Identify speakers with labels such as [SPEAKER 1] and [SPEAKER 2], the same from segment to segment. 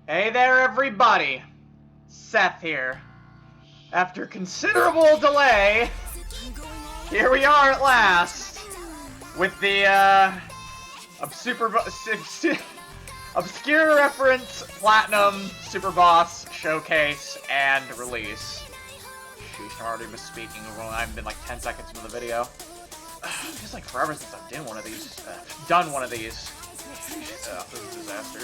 [SPEAKER 1] Hey there, everybody. Seth here. After considerable delay, here we are at last with the obscure reference Platinum Super Boss showcase and release. Sheesh, I'm already misspeaking. I haven't been like 10 seconds into the video. It feels like forever since I've done one of these. This is a disaster.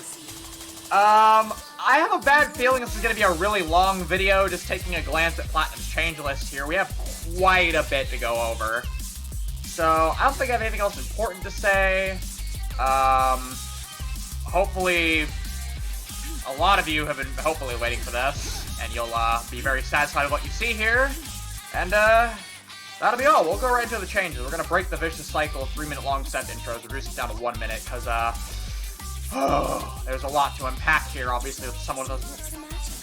[SPEAKER 1] I have a bad feeling this is going to be a really long video, just taking a glance at Platinum's change list here. We have quite a bit to go over. So, I don't think I have anything else important to say. Hopefully, a lot of you have been hopefully waiting for this, and you'll, be very satisfied with what you see here. And, that'll be all. We'll go right into the changes. We're gonna break the vicious cycle of 3-minute-long set intros, reduce it down to 1 minute, because, there's a lot to unpack here, obviously, with someone as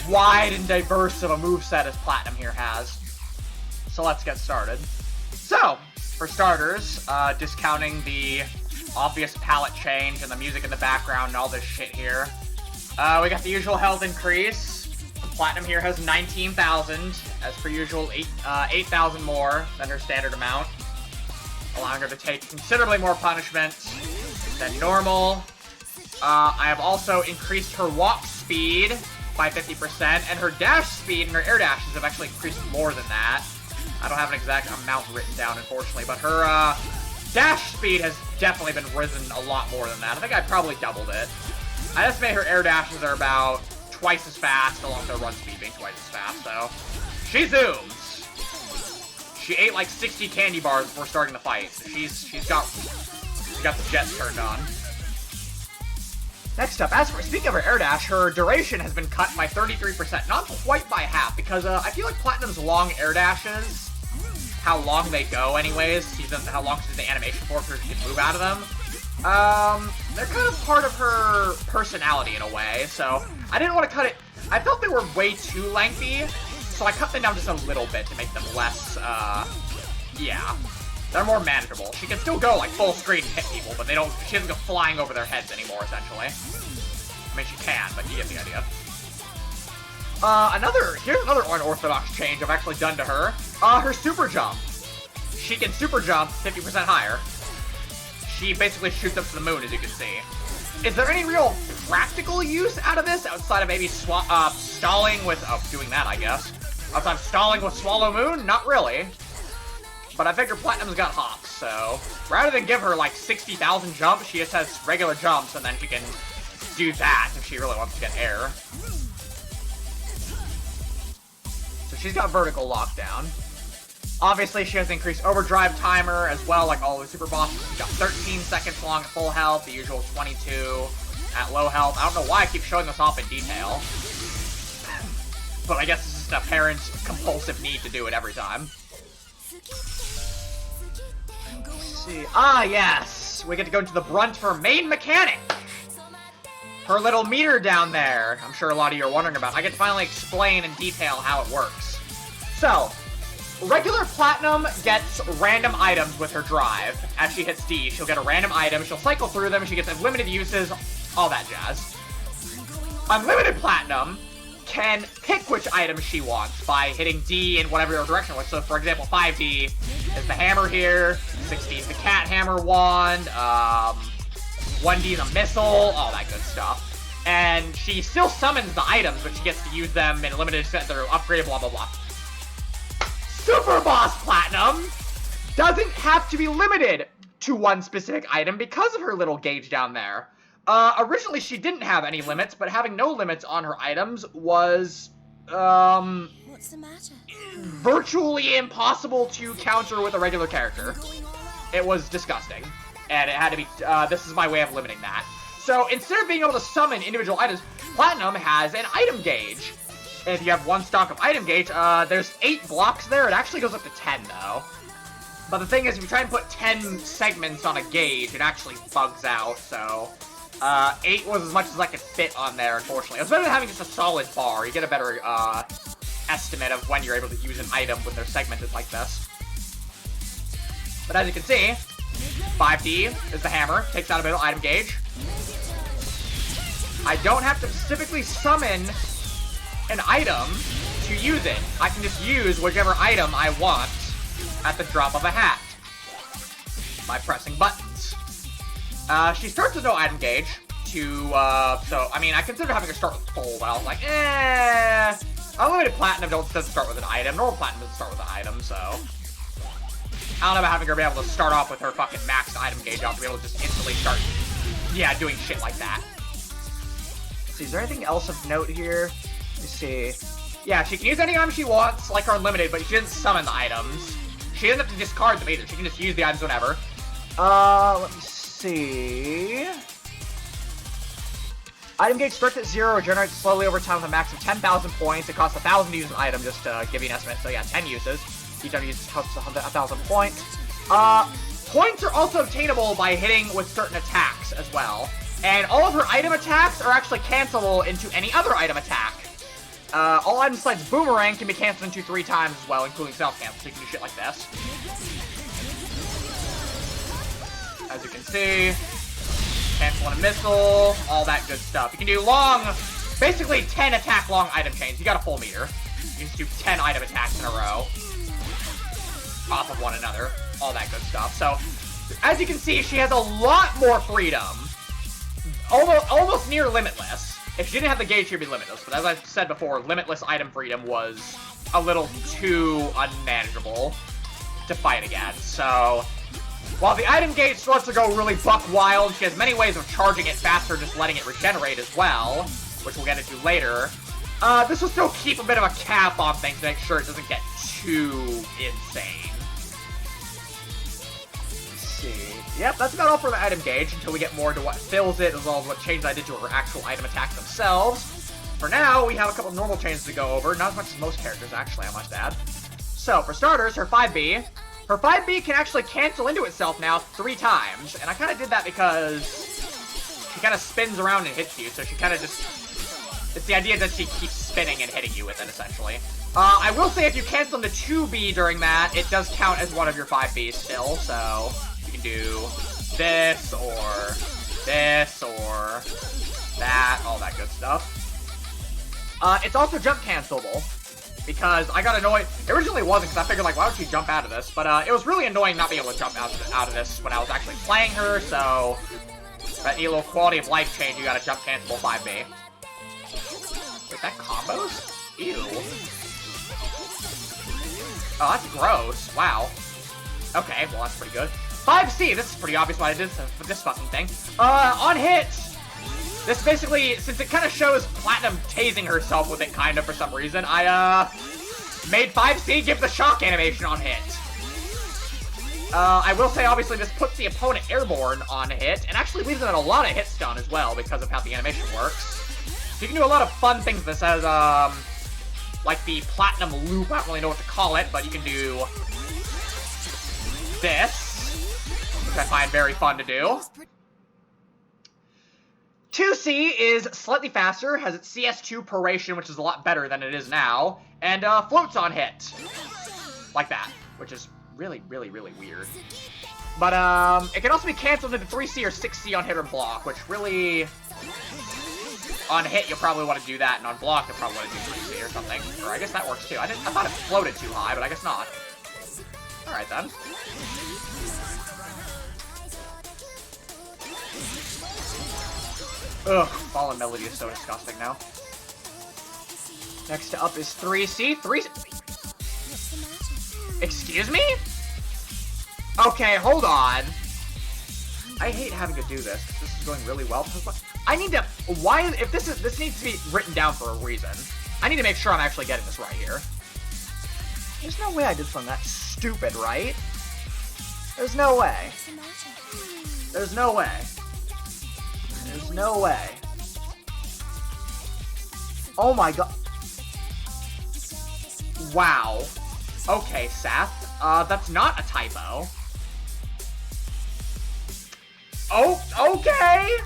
[SPEAKER 1] wide and diverse of a moveset as Platinum here has. So let's get started. So, for starters, discounting the obvious palette change and the music in the background and all this shit here, we got the usual health increase. Platinum here has 19,000, as per usual, 8,000 more than her standard amount, allowing her to take considerably more punishment than normal. I have also increased her walk speed by 50%, and her dash speed and her air dashes have actually increased more than that. I don't have an exact amount written down, unfortunately, but her dash speed has definitely been risen a lot more than that. I think I probably doubled it. I estimate her air dashes are about twice as fast, along with her run speed being twice as fast, so she zooms. She ate like 60 candy bars before starting the fight. So she's got the jets turned on. Next up, speaking of her air dash, her duration has been cut by 33%, not quite by half, because I feel like Platinum's long air dashes, how long they go anyways, how long she's the animation for her to move out of them, they're kind of part of her personality in a way, so I didn't want to cut it. I felt they were way too lengthy, so I cut them down just a little bit to make them less, yeah. They're more manageable. She can still go like full screen and hit people, but she doesn't go flying over their heads anymore, essentially. I mean, she can, but you get the idea. Here's another unorthodox change I've actually done to her. Her super jump. She can super jump 50% higher. She basically shoots up to the moon, as you can see. Is there any real practical use out of this, outside of maybe stalling with, doing that, I guess. Outside of stalling with Swallow Moon? Not really. But I figure Platinum's got hops, so rather than give her like 60,000 jumps, she just has regular jumps, and then she can do that if she really wants to get air. So she's got vertical lockdown. Obviously, she has increased overdrive timer as well, like all the super bosses. She's got 13 seconds long at full health, the usual 22 at low health. I don't know why I keep showing this off in detail, but I guess it's just a parent's compulsive need to do it every time. Ah, yes! We get to go into the brunt for main mechanic! Her little meter down there, I'm sure a lot of you are wondering about. I get to finally explain in detail how it works. So, regular Platinum gets random items with her drive. As she hits D, she'll get a random item, she'll cycle through them, she gets unlimited uses, all that jazz. Unlimited Platinum can pick which items she wants by hitting D in whatever direction it was. So, for example, 5D is the hammer here, 6D is the cat hammer wand, 1D is a missile, all that good stuff. And she still summons the items, but she gets to use them in a limited set, they're upgraded, blah, blah, blah. Super Boss Platinum doesn't have to be limited to one specific item because of her little gauge down there. Originally she didn't have any limits, but having no limits on her items was,
[SPEAKER 2] What's the matter?
[SPEAKER 1] Virtually impossible to counter with a regular character. It was disgusting, and it had to be, this is my way of limiting that. So, instead of being able to summon individual items, Platinum has an item gauge. And if you have one stock of item gauge, there's 8 blocks there. It actually goes up to 10, though. But the thing is, if you try and put 10 segments on a gauge, it actually bugs out, so 8 was as much as I could fit on there, unfortunately. It was better than having just a solid bar. You get a better, estimate of when you're able to use an item when they're segmented like this. But as you can see, 5D is the hammer, takes out a middle item gauge. I don't have to specifically summon an item to use it. I can just use whichever item I want at the drop of a hat by pressing buttons. She starts with no item gauge so, I mean, I considered having her start with full, but I was like, Unlimited Platinum doesn't start with an item. Normal Platinum doesn't start with an item, so I don't know about having her be able to start off with her fucking maxed item gauge off to be able to just instantly start, doing shit like that. Let's see, is there anything else of note here? Let me see. Yeah, she can use any item she wants, like her Unlimited, but she doesn't summon the items. She doesn't have to discard them either. She can just use the items whenever. Let me see. Item gauge starts at 0, regenerates slowly over time with a max of 10,000 points. It costs 1,000 to use an item, just to give you an estimate. So yeah, 10 uses. Each item uses costs 1,000 points. Points are also obtainable by hitting with certain attacks as well. And all of her item attacks are actually cancelable into any other item attack. All items besides Boomerang can be canceled into 3 times as well, including self-cancel, so you can do shit like this. As you can see, cancel on a missile, all that good stuff. You can do long, basically 10 attack long item chains. You got a full meter. You can just do 10 item attacks in a row off of one another, all that good stuff. So, as you can see, she has a lot more freedom. Almost near limitless. If she didn't have the gauge, she'd be limitless. But as I said before, limitless item freedom was a little too unmanageable to fight against. So, while the item gauge lets her go really buck wild, she has many ways of charging it faster, just letting it regenerate as well, which we'll get into later. This will still keep a bit of a cap on things to make sure it doesn't get too insane. Yep, that's about all for the item gauge until we get more into what fills it, as well as what changes I did to her actual item attacks themselves. For now, we have a couple normal changes to go over, not as much as most characters, actually, I must add. So, for starters, her 5B. Her 5B can actually cancel into itself now 3 times, and I kind of did that because she kind of spins around and hits you, so she kind of just... It's the idea that she keeps spinning and hitting you with it, essentially. I will say if you cancel into 2B during that, it does count as one of your 5Bs still, so... You can do this, or that, all that good stuff. It's also jump cancelable, because I got annoyed. It originally wasn't, because I figured, like, why would she jump out of this? But it was really annoying not being able to jump out of this when I was actually playing her, so that neat little quality of life change, you got a jump cancelable 5B. Wait, that combos? Ew. Oh, that's gross. Wow. Okay, well, that's pretty good. 5C, this is pretty obvious why I did this fucking thing. On hit, this basically, since it kind of shows Platinum tasing herself with it, kind of, for some reason, I, made 5C give the shock animation on hit. I will say, obviously, this puts the opponent airborne on hit, and actually leaves them at a lot of hit stun as well, because of how the animation works. So you can do a lot of fun things with this as, like the Platinum loop, I don't really know what to call it, but you can do this, which I find very fun to do. 2C is slightly faster, has its CS2 proration, which is a lot better than it is now, and floats on hit. Like that, which is really, really, really weird. But it can also be canceled into 3C or 6C on hit or block, which really... On hit, you'll probably want to do that, and on block, you'll probably want to do 3C or something. Or I guess that works too. I thought it floated too high, but I guess not. Alright then. Ugh, Fallen Melody is so disgusting now. Next up is 3C. 3C. Excuse me? Okay, hold on. I hate having to do this. This is going really well. I need to... Why... If this needs to be written down for a reason. I need to make sure I'm actually getting this right here. There's no way I did something that stupid, right? There's no way. There's no way. There's no way. Oh my god. Wow. Okay, Seth. That's not a typo. Oh, okay.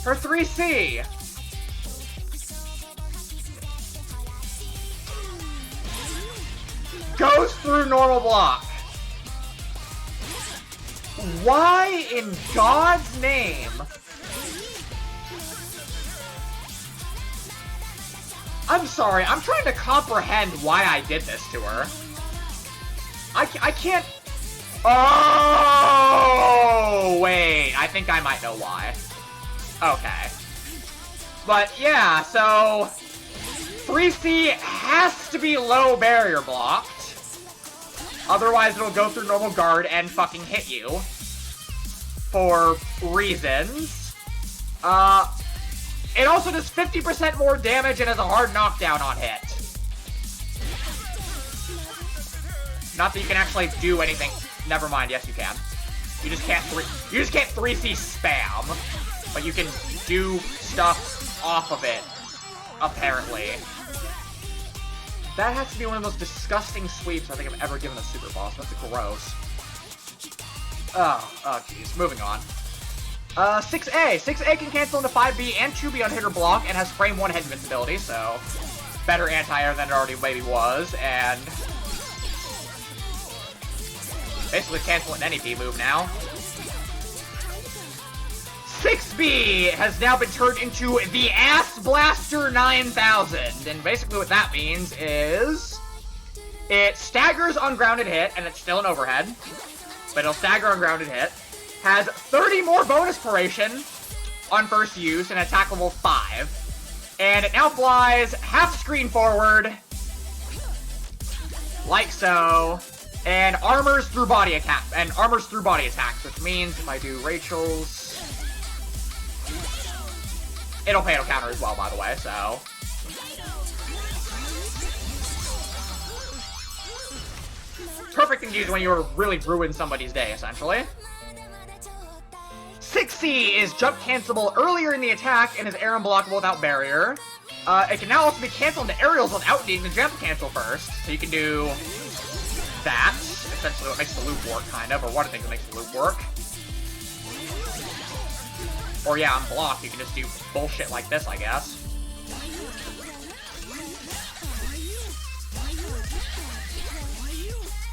[SPEAKER 1] Her 3C. Goes through normal block. Why in God's name? I'm sorry, I'm trying to comprehend why I did this to her. I can't... Oh, wait, I think I might know why. Okay. But yeah, so 3C has to be low barrier blocked. Otherwise it'll go through normal guard and fucking hit you. For reasons. It also does 50% more damage and has a hard knockdown on hit. Not that you can actually do anything. Never mind, yes you can. You just can't 3C spam. But you can do stuff off of it, apparently. That has to be one of the most disgusting sweeps I think I've ever given a super boss. That's gross. Oh jeez. Moving on. 6A. 6A can cancel into 5B and 2B on hit or block and has frame 1 hit invincibility, so better anti-air than it already maybe was, and basically canceling any B move now. 6B has now been turned into the Ass Blaster 9000, and basically what that means is it staggers on grounded hit, and it's still an overhead, but it'll stagger on grounded hit, has 30 more bonus duration on first use, and attack level 5, and it now flies half screen forward, like so, and armors through body attacks, which means if I do Rachel's, it'll pay to counter as well, by the way, so. Perfect thing to use when you really ruin somebody's day, essentially. 6C is jump cancelable earlier in the attack and is air unblockable without barrier. It can now also be canceled into aerials without needing to jump cancel first. So you can do that, essentially what makes the loop work, kind of, or one of the things that makes the loop work. Or yeah, on block, you can just do bullshit like this, I guess.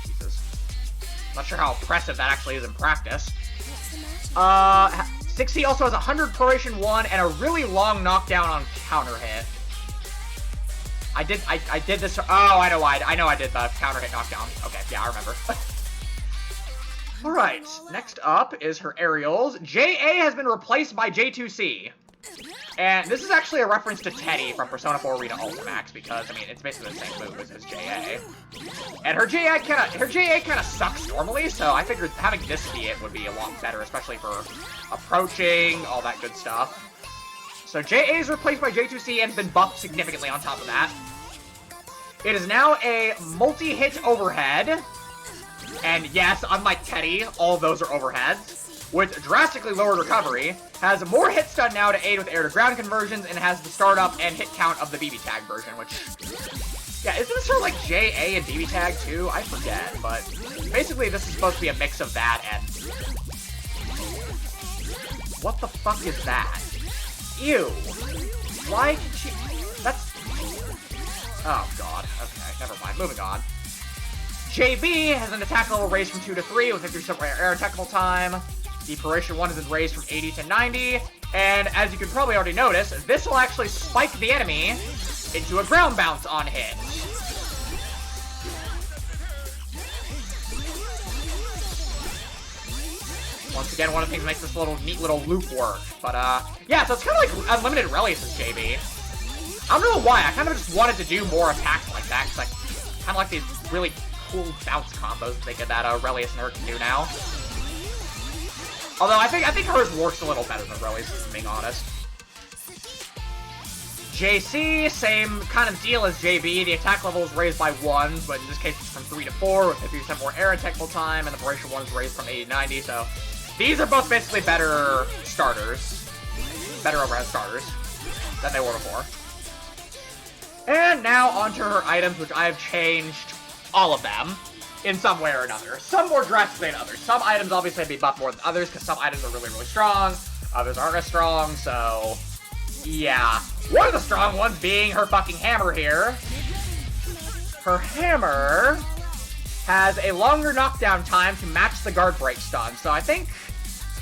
[SPEAKER 1] Jesus. Not sure how impressive that actually is in practice. 6C also has 100 Proration 1 and a really long knockdown on counter hit. I did this, oh, I know I did the counter hit knockdown. Okay, yeah, I remember. Alright, next up is her aerials. JA has been replaced by J2C. And this is actually a reference to Teddy from Persona 4 Arena Ultimax, because, I mean, it's basically the same move as JA. And her JA kinda sucks normally, so I figured having this be it would be a lot better, especially for approaching, all that good stuff. So JA is replaced by J2C and has been buffed significantly on top of that. It is now a multi-hit overhead. And yes, unlike Teddy, all of those are overheads. With drastically lowered recovery, has more hit stun now to aid with air-to-ground conversions, and has the startup and hit count of the BB tag version, which... Yeah, isn't this sort of like JA and BB tag too? I forget, but basically this is supposed to be a mix of that and... What the fuck is that? Ew. Why did she... That's... Oh god, okay, never mind, moving on. JB has an attack level raised from 2 to 3 with 50% air attackable time. The Proration 1 has been raised from 80 to 90. And as you can probably already notice, this will actually spike the enemy into a ground bounce on hit. Once again, one of the things that makes this neat little loop work. But, yeah, so it's kind of like Unlimited Relius as JB. I don't know why, I kind of just wanted to do more attacks like that, because I kind of like these really cool bounce combos that Relius and her can do now. Although I think hers works a little better than Relius, if I'm being honest. JC, same kind of deal as JB. The attack level is raised by 1, but in this case it's from 3 to 4 with 50% more air attackable time, and the Proration 1 is raised from 80 to 90, so these are both basically better starters. Better overhead starters than they were before. And now onto her items, which I have changed all of them in some way or another. Some more drastically than others. Some items obviously have to be buffed more than others, because some items are really, really strong. Others aren't as strong, so... Yeah. One of the strong ones being her fucking hammer here. Her hammer has a longer knockdown time to match the guard break stun. So I think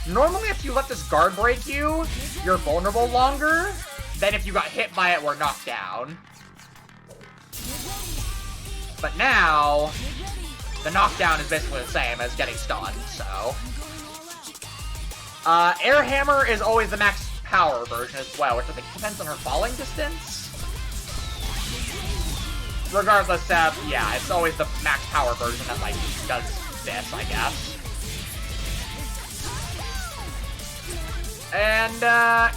[SPEAKER 1] normally if you let this guard break you, you're vulnerable longer than if you got hit by it or knocked down. But now, the knockdown is basically the same as getting stunned, so. Air Hammer is always the max power version as well, which I think depends on her falling distance. Regardless of, yeah, it's always the max power version that, like, does this, I guess. And,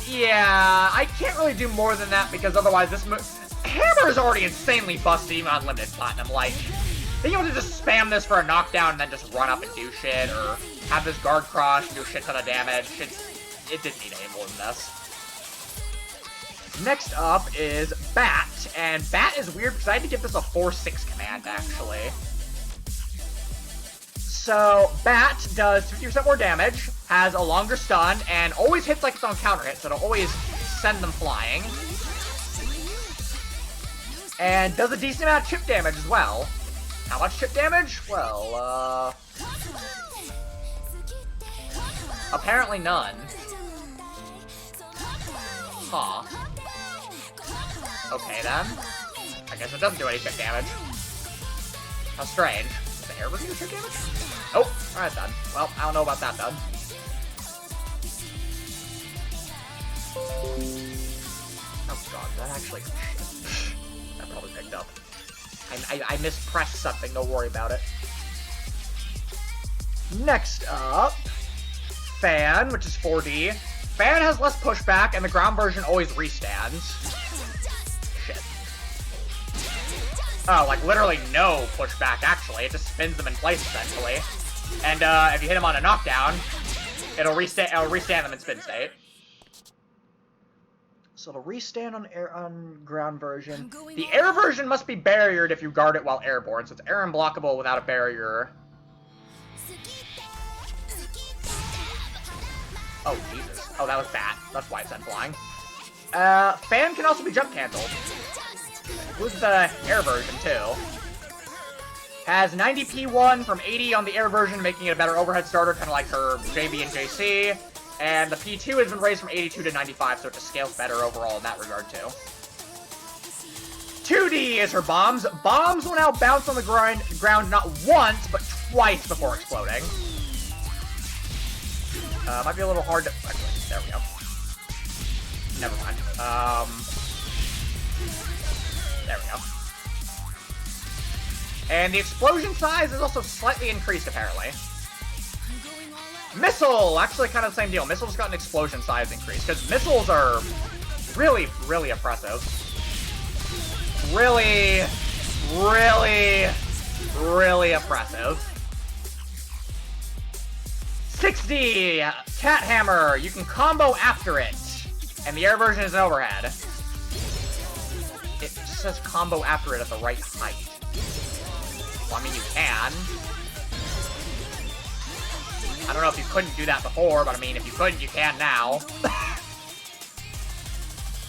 [SPEAKER 1] yeah, I can't really do more than that because otherwise this Hammer is already insanely busted even on limited platinum. Like, being able to just spam this for a knockdown and then just run up and do shit, or have this guard crush and do a shit ton of damage, it didn't need any more than this. Next up is Bat, and Bat is weird because I had to give this a 4-6 command, actually. So, Bat does 50% more damage, has a longer stun, and always hits like it's on counter hit, so it'll always send them flying. And does a decent amount of chip damage as well. How much chip damage? Well, apparently none. Huh. Okay then. I guess it doesn't do any chip damage. How strange. Does the air version do chip damage? Oh, alright then. Well, I don't know about that then. Oh god, that actually... That probably picked up. I mispressed something, don't worry about it. Next up, Fan, which is 4D. Fan has less pushback, and the ground version always restands. Shit. Oh, like literally no pushback, actually. It just spins them in place, essentially. And if you hit them on a knockdown, it'll restand them in spin state. So it'll restand on ground version. The air version must be barriered if you guard it while airborne, so it's air unblockable without a barrier. Oh, Jesus. Oh, that was bad. That's why it said flying. Fan can also be jump canceled. Who's the air version, too? Has 90 P1 from 80 on the air version, making it a better overhead starter, kind of like her JB and JC. And the P2 has been raised from 82 to 95, so it just scales better overall in that regard, too. 2D is her bombs. Bombs will now bounce on the ground not once, but twice before exploding. Might be a little hard to... Actually, there we go. Never mind. There we go. And the explosion size is also slightly increased, apparently. Missile! Actually, kind of the same deal. Missile's got an explosion size increase, because missiles are really, really oppressive. Really, really, really oppressive. 60! Cat Hammer! You can combo after it. And the air version is an overhead. It just says combo after it at the right height. Well, I mean, you can. I don't know if you couldn't do that before, but I mean, if you couldn't, you can now.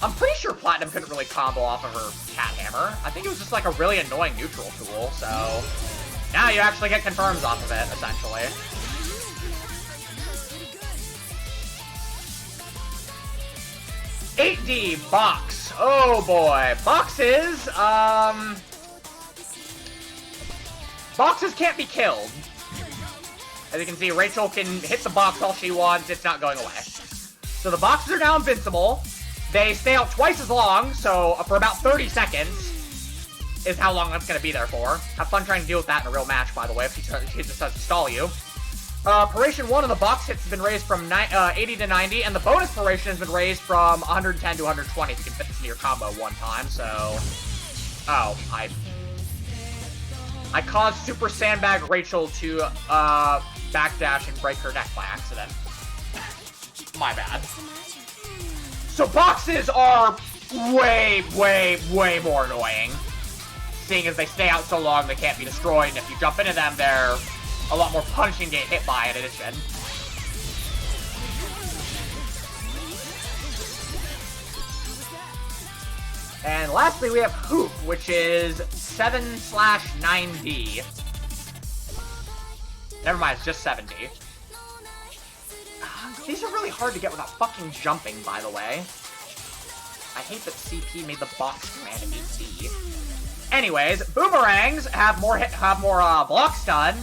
[SPEAKER 1] I'm pretty sure Platinum couldn't really combo off of her Cat Hammer. I think it was just like a really annoying neutral tool, so... Now you actually get confirms off of it, essentially. $8D box. Oh boy. Boxes, boxes can't be killed. As you can see, Rachel can hit the box all she wants, it's not going away. So the boxes are now invincible. They stay out twice as long, so for about 30 seconds is how long that's going to be there for. Have fun trying to deal with that in a real match, by the way, if she just does to stall you. Paration 1 of the box hits has been raised from 80 to 90, and the bonus paration has been raised from 110 to 120 if you can fit this into your combo one time, so... Oh, I caused Super Sandbag Rachel to, backdash and break her neck by accident. My bad. So boxes are way, way, way more annoying. Seeing as they stay out so long, they can't be destroyed, and if you jump into them, they're a lot more punishing to get hit by in addition. And lastly, we have Hoop, which is 7/9D. Never mind, it's just 70. These are really hard to get without fucking jumping, by the way. I hate that CP made the box command a B. Anyways, boomerangs have more block stun,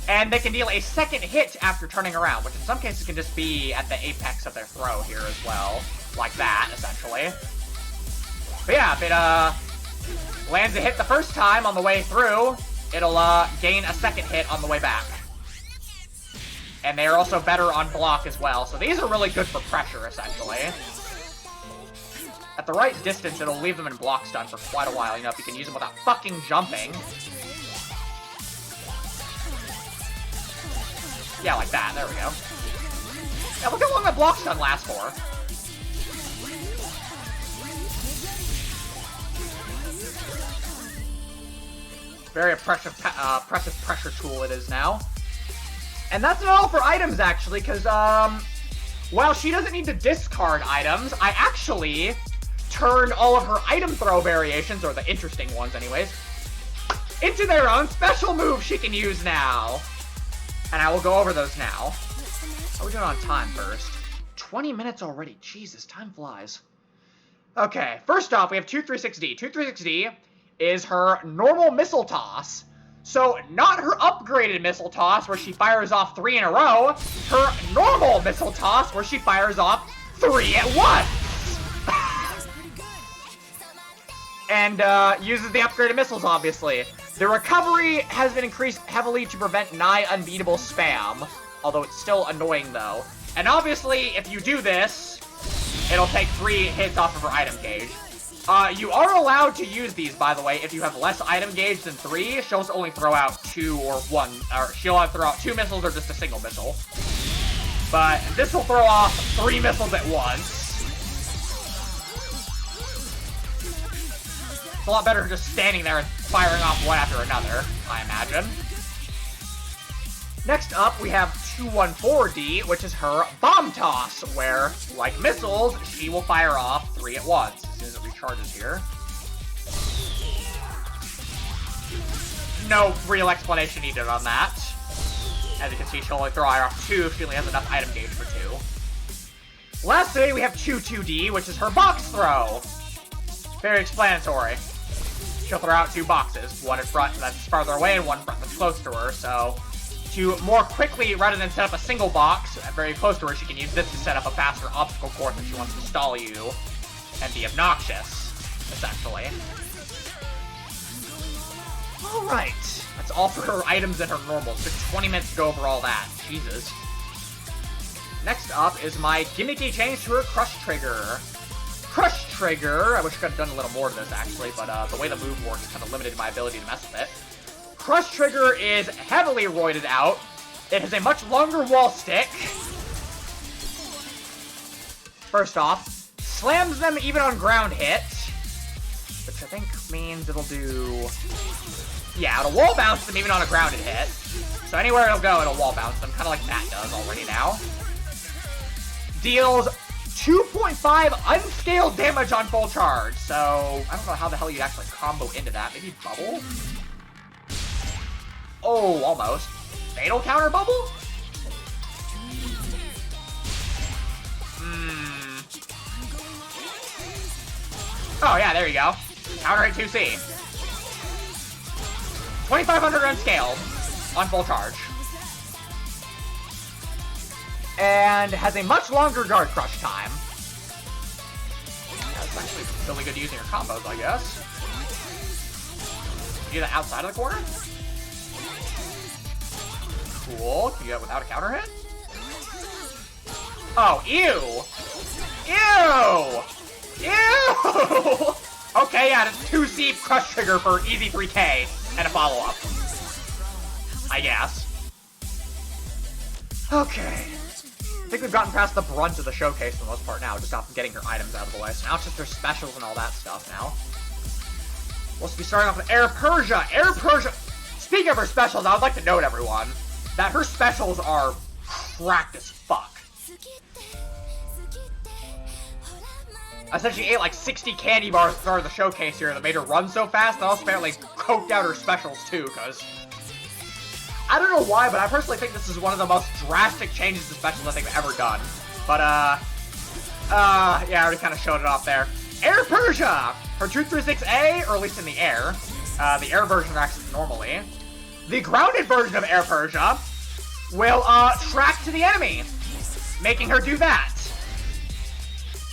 [SPEAKER 1] and they can deal a second hit after turning around, which in some cases can just be at the apex of their throw here as well. Like that, essentially. But yeah, if it lands a hit the first time on the way through, it'll gain a second hit on the way back. And they are also better on block as well, so these are really good for pressure, essentially. At the right distance, it'll leave them in block stun for quite a while, you know, if you can use them without fucking jumping. Yeah, like that, there we go. Yeah, look how long that block stun lasts for. Very oppressive pressure tool it is now. And that's not all for items, actually, because, while she doesn't need to discard items, I actually turned all of her item throw variations, or the interesting ones anyways, into their own special move she can use now. And I will go over those now. How are we doing on time first? 20 minutes already. Jesus, time flies. Okay, first off, we have 236D. 236D is her normal missile toss. So, not her upgraded missile toss, where she fires off 3 in a row. Her normal missile toss, where she fires off 3 at once. And, uses the upgraded missiles, obviously. The recovery has been increased heavily to prevent nigh unbeatable spam. Although it's still annoying, though. And obviously, if you do this, it'll take 3 hits off of her item gauge. You are allowed to use these, by the way, if you have less item gauge than 3. She'll only throw out 2 or 1, or she'll have to throw out 2 missiles or just a single missile. But this will throw off 3 missiles at once. It's a lot better than just standing there and firing off one after another, I imagine. Next up, we have 214D, which is her bomb toss, where, like missiles, she will fire off 3 at once. As soon as it recharges here. No real explanation needed on that. As you can see, she'll only throw off 2 if she only has enough item gauge for 2. Lastly, we have 22D, which is her box throw. Very explanatory. She'll throw out 2 boxes, one in front that's farther away and one in front that's close to her, so to more quickly, rather than set up a single box very close to her, she can use this to set up a faster obstacle course if she wants to stall you and be obnoxious, essentially. Alright, that's all for her items and her normals. It took 20 minutes to go over all that. Jesus. Next up is my gimmicky change to her Crush Trigger. Crush Trigger, I wish I could have done a little more to this, actually, but the way the move works kind of limited my ability to mess with it. Crush Trigger is heavily roided out. It has a much longer wall stick. First off, slams them even on ground hit, which I think means it'll do... Yeah, it'll wall bounce them even on a grounded hit. So anywhere it'll go, it'll wall bounce them, kind of like that does already now. Deals 2.5 unscaled damage on full charge, so I don't know how the hell you'd actually combo into that. Maybe bubble? Oh, almost. Fatal counter bubble? Oh yeah, there you go. Counter hit 2C. 2,500 unscaled on full charge. And has a much longer guard crush time. That's actually really good using your combos, I guess. Can you do that outside of the corner? Cool. Can you do that without a counter hit? Oh, ew! Ew! Ew! Okay, yeah, it's 2C Crush Trigger for easy 3K and a follow-up. I guess. Okay. I think we've gotten past the brunt of the showcase for the most part now, just off getting her items out of the way. So now it's just her specials and all that stuff now. We'll be starting off with Air Persia. Air Persia! Speaking of her specials, I would like to note, everyone, that her specials are cracked as fuck. I essentially ate like 60 candy bars at the start of the showcase here that made her run so fast, and also apparently coked out her specials too, because I don't know why, but I personally think this is one of the most drastic changes to specials I think I've ever done. But, yeah, I already kind of showed it off there. Air Persia! Her 236A, or at least in the air. The air version acts normally. The grounded version of Air Persia will, track to the enemy, making her do that.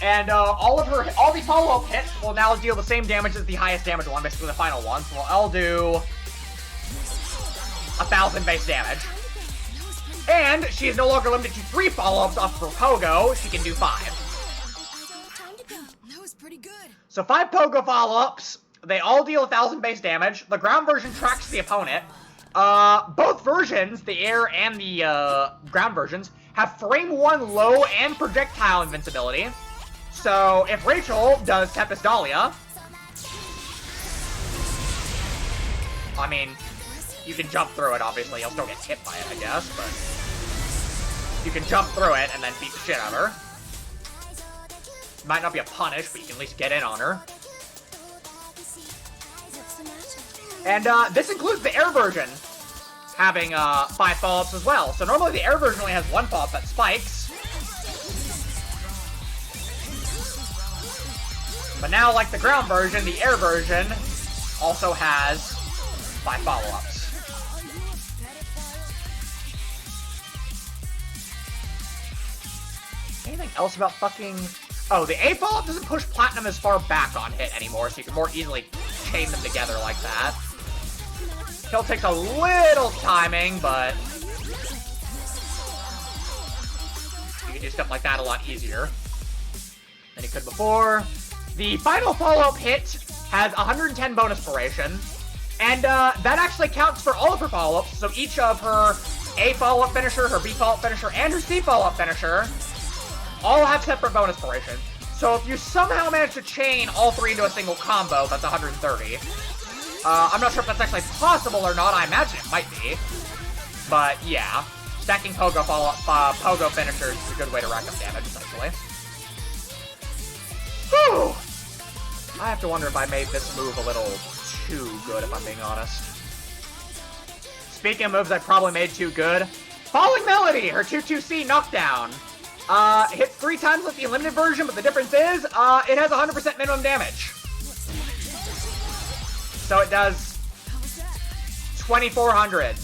[SPEAKER 1] And, all the follow-up hits will now deal the same damage as the highest damage one, basically the final one. So we'll all do 1,000 base damage. And she is no longer limited to 3 follow-ups off her Pogo. She can do 5.
[SPEAKER 2] That was pretty good.
[SPEAKER 1] So 5 Pogo follow-ups. They all deal 1,000 base damage. The ground version tracks the opponent. Both versions, the air and the ground versions, have frame 1 low and projectile invincibility. So if Rachel does Tempest Dahlia, I mean, you can jump through it, obviously. You'll still get hit by it, I guess, but you can jump through it and then beat the shit out of her. Might not be a punish, but you can at least get in on her. And this includes the air version having 5 follow-ups as well. So normally the air version only has 1 follow-up that spikes. But now, like the ground version, the air version also has 5 follow-ups. Anything else about fucking... Oh, the A follow-up doesn't push Platinum as far back on hit anymore, so you can more easily chain them together like that. Kill takes a little timing, but you can do stuff like that a lot easier than you could before. The final follow-up hit has 110 bonus duration, and that actually counts for all of her follow-ups, so each of her A follow-up finisher, her B follow-up finisher, and her C follow-up finisher all have separate bonus duration. So if you somehow manage to chain all 3 into a single combo, that's 130. I'm not sure if that's actually possible or not. I imagine it might be. But yeah, stacking Pogo Pogo finishers is a good way to rack up damage, essentially. Whew! I have to wonder if I made this move a little too good, if I'm being honest. Speaking of moves I probably made too good, Falling Melody, her 2-2C knockdown. Hits 3 times like the Unlimited version, but the difference is, it has 100% minimum damage. So it does 2,400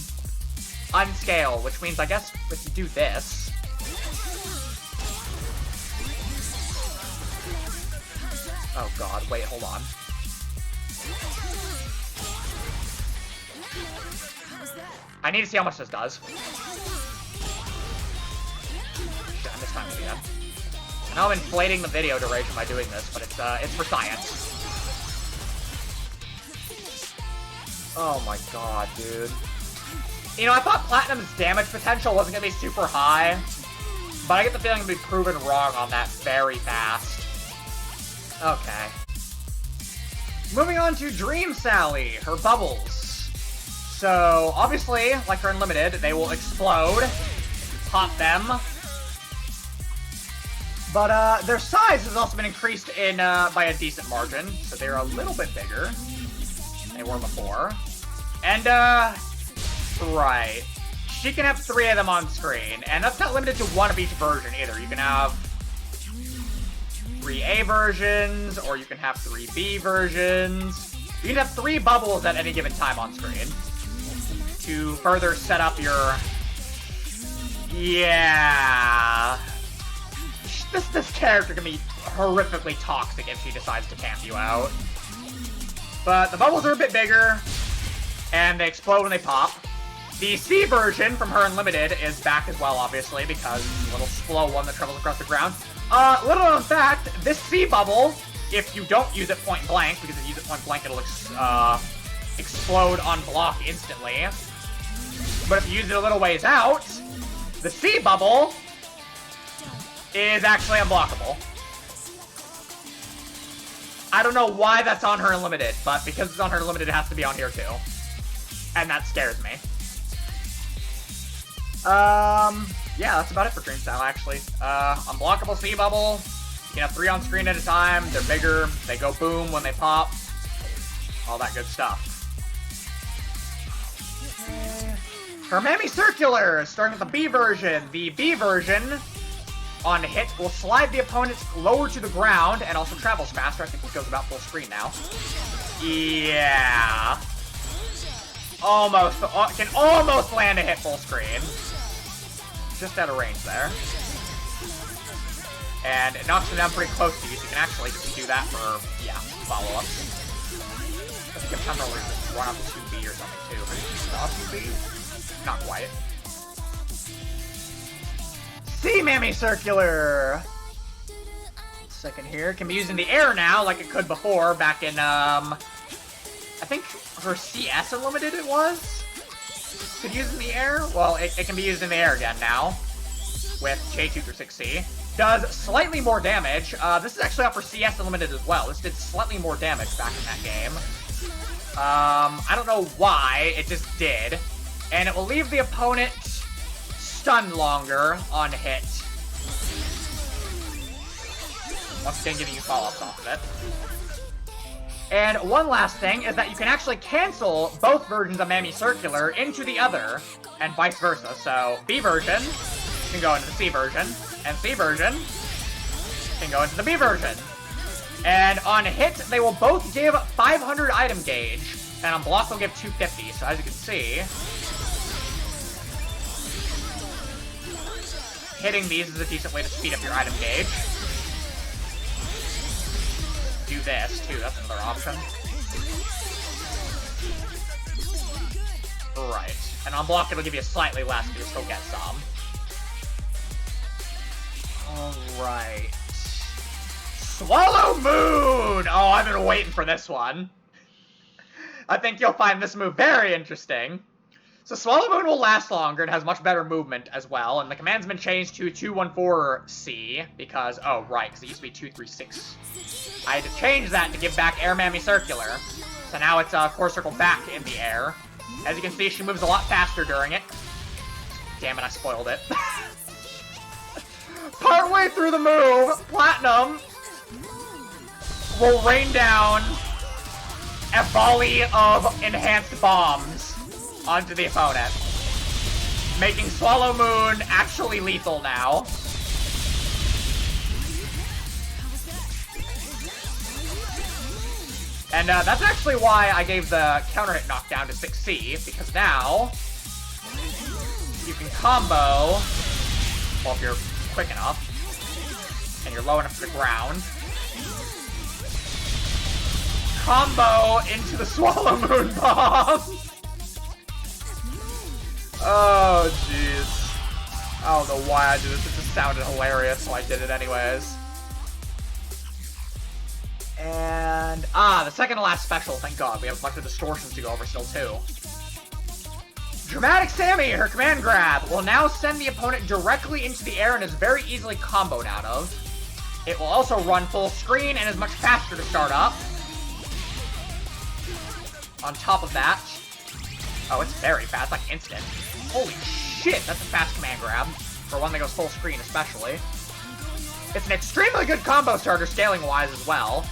[SPEAKER 1] unscale, which means, I guess, if you do this... Oh god, wait, hold on. I need to see how much this does. Shit, I missed time to do that. I know I'm inflating the video duration by doing this, but it's for science. Oh my god, dude. You know, I thought Platinum's damage potential wasn't gonna be super high, but I get the feeling I'm gonna be proven wrong on that very fast. Okay. Moving on to Dream Sally, her bubbles. So, obviously, like her Unlimited, they will explode if you pop them. But, their size has also been increased in, by a decent margin, so they're a little bit bigger than they were before. And, right. She can have 3 of them on screen, and that's not limited to 1 of each version either. You can have 3 A versions, or you can have 3 B versions. You can have 3 bubbles at any given time on screen to further set up your... Yeah... This character can be horrifically toxic if she decides to camp you out. But the bubbles are a bit bigger, and they explode when they pop. The C version from her Unlimited is back as well, obviously, because it's a little slow one that travels across the ground. Little known fact, this C bubble, if you don't use it point blank, because if you use it point blank, it'll explode on block instantly. But if you use it a little ways out, the C bubble is actually unblockable. I don't know why that's on her Unlimited, but because it's on her Unlimited, it has to be on here too. And that scares me. Yeah, that's about it for Dream Style, actually. Unblockable C bubble. You can have 3 on screen at a time. They're bigger. They go boom when they pop. All that good stuff. Her Mammy Circular, starting with the B version. The B version, on hit, will slide the opponent lower to the ground and also travels faster. I think it goes about full screen now. Yeah. Almost. Can almost land a hit full screen. Just out of range there. And it knocks them down pretty close to you, so you can actually just do that for, yeah, follow-ups. I think I'm probably just run up to 2B or something, too. Off 2B? Not quite. C Mammy Circular! Second here. Can be used in the air now, like it could before, back in, I think for CS Unlimited it was? Could use in the air? Well, it can be used in the air again now, with J2 through 6C. Does slightly more damage. This is actually out for CS Unlimited as well. This did slightly more damage back in that game. I don't know why, it just did. And it will leave the opponent stunned longer on hit. Once again, giving you follow-ups off of it. And one last thing is that you can actually cancel both versions of Mammy Circular into the other, and vice versa. So, B version can go into the C version, and C version can go into the B version. And on hit, they will both give 500 item gauge, and on block they'll give 250. So as you can see, hitting these is a decent way to speed up your item gauge. Do this, too, that's another option. Right. And on block it'll give you slightly less, but you'll still get some. Alright. Swallow Moon! Oh, I've been waiting for this one. I think you'll find this move very interesting. So Swallow Moon will last longer and has much better movement as well, and the command's been changed to 214C, because, oh, right, because it used to be 236. I had to change that to give back Air Mammy Circular, so now it's Core Circle back in the air. As you can see, she moves a lot faster during it. Damn it, I spoiled it. Partway through the move, Platinum will rain down a volley of enhanced bombs onto the opponent, making Swallow Moon actually lethal now. And that's actually why I gave the counter hit knockdown to 6C, because now you can combo, well, if you're quick enough and you're low enough to the ground, combo into the Swallow Moon bomb. Oh, jeez. I don't know why I did this. It just sounded hilarious, so I did it anyways. And, the second to last special, thank God. We have a bunch of distortions to go over still, too. Dramatic Sammy, her command grab, will now send the opponent directly into the air and is very easily comboed out of. It will also run full screen and is much faster to start up. On top of that, oh, it's very fast, like instant. Holy shit, that's a fast command grab, for one that goes full screen especially. It's an extremely good combo starter scaling-wise as well.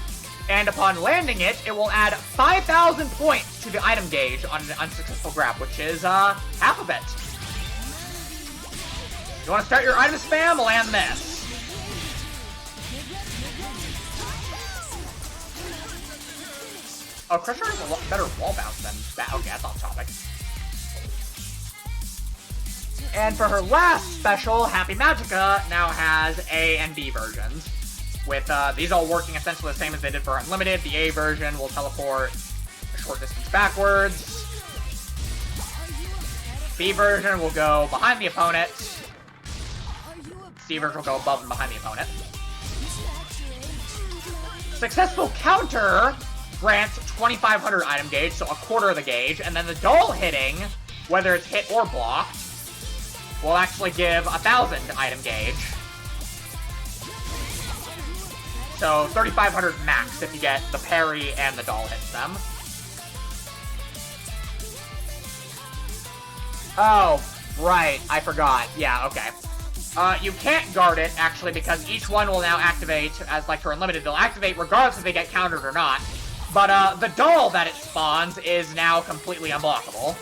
[SPEAKER 1] And upon landing it, it will add 5,000 points to the item gauge on an unsuccessful grab, which is, half of it. You want to start your item spam? Land this. Oh, Crusher has a lot better wall bounce than that. Okay, that's off topic. And for her last special, Happy Magica now has A and B versions, with these all working essentially the same as they did for Unlimited. The A version will teleport a short distance backwards. B version will go behind the opponent. C version will go above and behind the opponent. Successful counter grants 2,500 item gauge, so a quarter of the gauge, and then the doll hitting, whether it's hit or blocked, will actually give 1,000 item gauge. So 3,500 max if you get the parry and the doll hits them. Oh, right, I forgot. Yeah, okay. You can't guard it, actually, because each one will now activate, as like for Unlimited, they'll activate regardless if they get countered or not. But the doll that it spawns is now completely unblockable.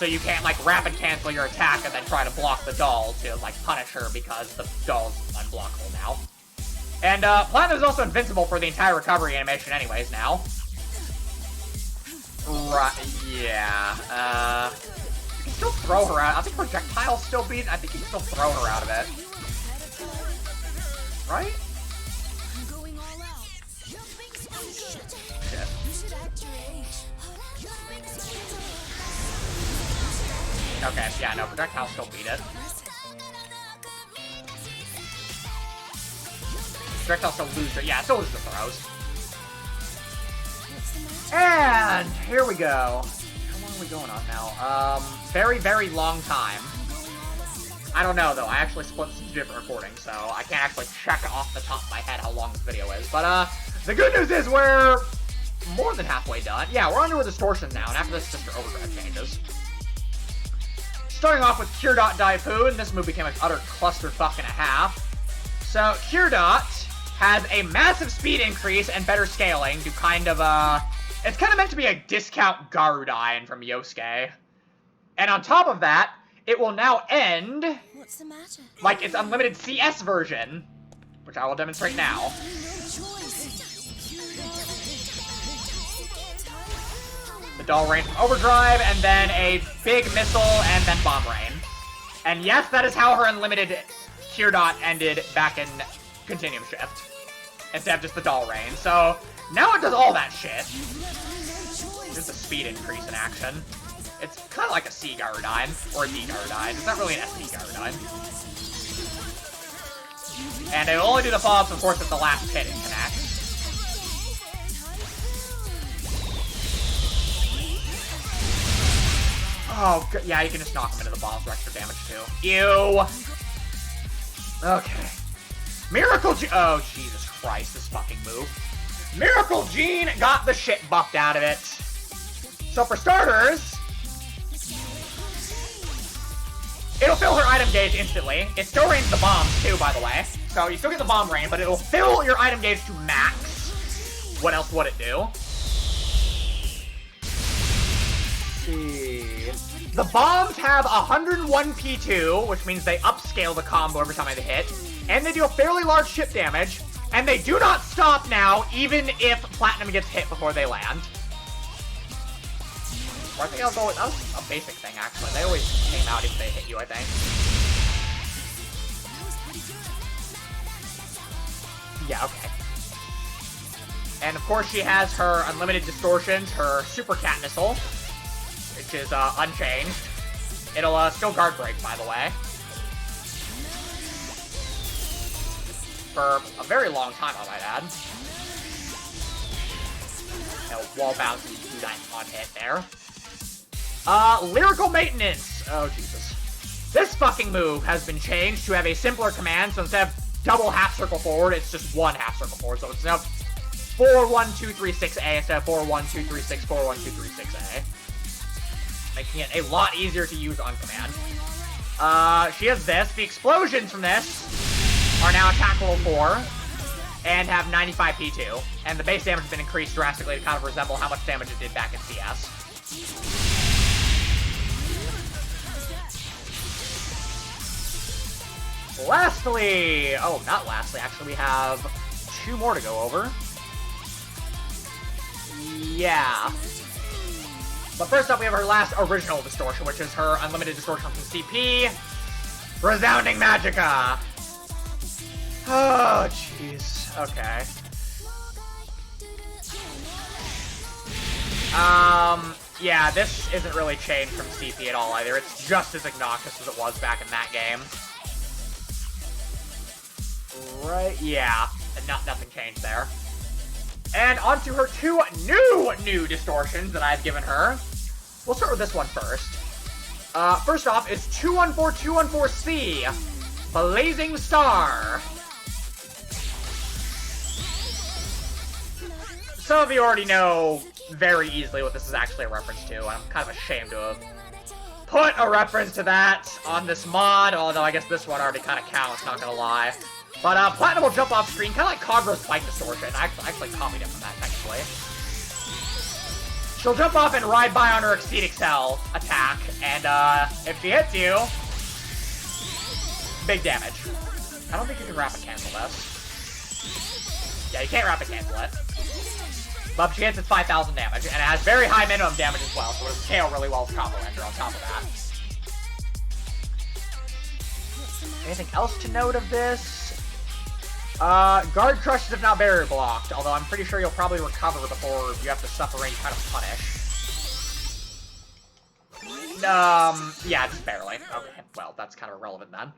[SPEAKER 1] so you can't, like, rapid cancel your attack and then try to block the doll to, like, punish her because the doll's unblockable now. And, Platinum is also invincible for the entire recovery animation anyways now. Right, yeah, you can still throw her out. I think projectiles still beat. I think you can still throw her out of it. Right? Shit. Okay, yeah, no, projectiles still beat it. Projectiles still lose it. Yeah, still loses the throws. And here we go. How long are we going on now? Very, very long time. I don't know, though. I actually split this into different recordings, so I can't actually check off the top of my head how long this video is. But, the good news is we're more than halfway done. Yeah, we're on to Distortions now, and after this, just your Overdrive changes. Starting off with Cure Dot Daifu, and this move became an utter clusterfuck and a half. So, Cure Dot has a massive speed increase and better scaling to kind of, it's kind of meant to be a discount Garudine from Yosuke. And on top of that, it will now end
[SPEAKER 2] What's the matter?
[SPEAKER 1] Like its unlimited CS version, which I will demonstrate now. The doll rain from Overdrive, and then a big missile, and then bomb rain. And yes, that is how her unlimited Cure Dot ended back in Continuum Shift, instead of just the doll rain. So now it does all that shit. There's a speed increase in action. It's kind of like a C Garudine, or a D Garudine. It's not really an SD Garudine. And it'll only do the follow-ups, of course, if the last hit it connects. Oh, yeah, you can just knock him into the bombs for extra damage, too. Ew! Okay. Miracle Gene... Oh, Jesus Christ, this fucking move. Miracle Gene got the shit buffed out of it. So for starters, it'll fill her item gauge instantly. It still rains the bombs, too, by the way. So you still get the bomb rain, but it'll fill your item gauge to max. What else would it do? Let's see. The bombs have 101 P2, which means they upscale the combo every time they hit. And they do a fairly large chip damage. And they do not stop now, even if Platinum gets hit before they land. Or I think I'll go with... That was a basic thing, actually. They always came out if they hit you, I think. Yeah, okay. And, of course, she has her unlimited distortions, her Super Cat Missile, which is unchanged. It'll still guard break, by the way. For a very long time, I might add. Wall bounce and do that on hit there. Lyrical Maintenance. Oh, Jesus. This fucking move has been changed to have a simpler command, so instead of double half circle forward, it's just one half circle forward. So it's now 4-1-2-3-6-A instead of 4-1-2-3-6, 4-1-2-3-6-A. Making it a lot easier to use on command. She has this. The explosions from this are now attack level 4 and have 95 P2. And the base damage has been increased drastically to kind of resemble how much damage it did back in CS. Lastly, oh, not lastly, actually, we have 2 more to go over. Yeah. But first up, we have her last original distortion, which is her unlimited distortion from CP, Resounding Magicka. Oh, jeez. Okay. Yeah, this isn't really changed from CP at all either. It's just as obnoxious as it was back in that game. Right, yeah. Nothing changed there. And onto her 2 new distortions that I've given her. We'll start with this one first. First off is 214-214C, Blazing Star. Some of you already know very easily what this is actually a reference to, and I'm kind of ashamed to have put a reference to that on this mod, although I guess this one already kind of counts, not gonna lie. But Platinum will jump off screen, kind of like Kagro's Spike Distortion. I actually copied it from that, technically. she'll jump off and ride by on her Exceed Excel attack, and if she hits you, big damage. I don't think you can rapid cancel this. Yeah, you can't rapid cancel it. But if she hits, it's 5,000 damage, and it has very high minimum damage as well, so it'll scale really well as combo ender on top of that. Anything else to note of this? Guard crushes if not barrier blocked, although I'm pretty sure you'll probably recover before you have to suffer any kind of punish. Yeah, just barely. Okay, well, that's kind of irrelevant then.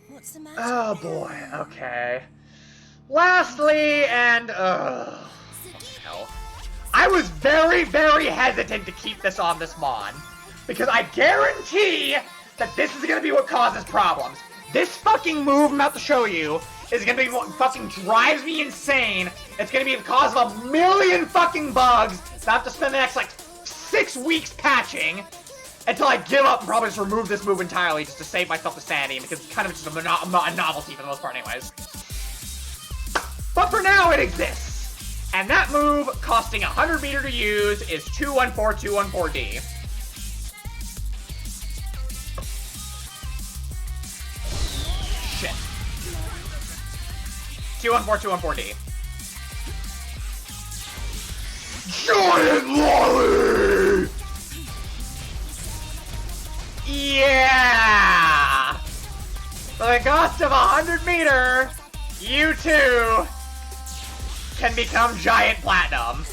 [SPEAKER 2] What's the matter?
[SPEAKER 1] Oh boy, okay. Lastly, and hell. I was very, very hesitant to keep this on this Mon, because I guarantee that this is gonna be what causes problems. This fucking move I'm about to show you is gonna be what fucking drives me insane. It's gonna be the cause of a million fucking bugs that I have to spend the next, like, 6 weeks patching until I give up and probably just remove this move entirely just to save myself the sanity, because it's kind of just a novelty for the most part anyways. But for now, it exists. And that move, costing 100 meter to use, is 214-214D. Shit. 214-214D. Giant Lolly! Yeah! For the cost of 100 meter, you too can become Giant Platinum.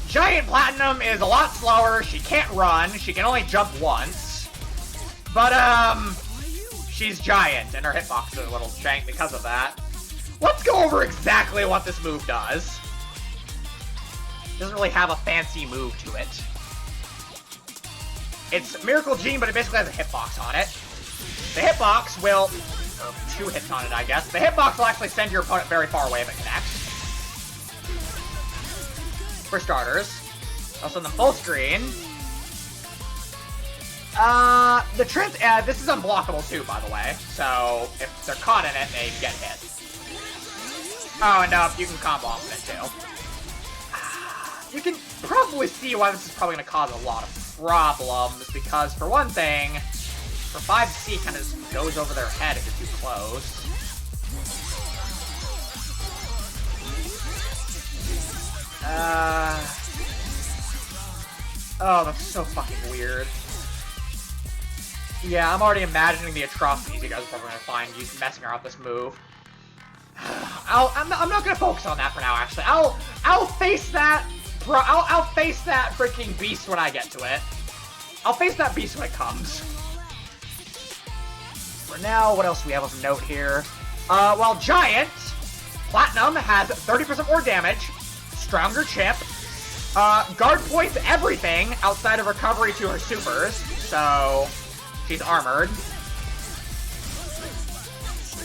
[SPEAKER 1] Giant Platinum is a lot slower, she can't run, she can only jump once. But, she's giant, and her hitbox is a little jank because of that. Let's go over exactly what this move does. It doesn't really have a fancy move to it. It's Miracle Gene, but it basically has a hitbox on it. The hitbox will... or 2 hits on it, I guess. The hitbox will actually send your opponent very far away if it connects. For starters. I'll send them full screen. This is unblockable too, by the way. So, if they're caught in it, they get hit. Oh, and you can combo off of it too. You can probably see why this is probably going to cause a lot of problems, because for one thing, for 5C kind of just goes over their head if you're too close. Oh, that's so fucking weird. Yeah, I'm already imagining the atrocities you guys are probably gonna find using messing around with this move. I'm not gonna focus on that for now. Actually, I'll face that. Bro, I'll face that freaking beast when I get to it. I'll face that beast when it comes. For now, what else do we have of note here? Well, Giant Platinum has 30% more damage, stronger chip, guard points everything outside of recovery to her supers, so she's armored.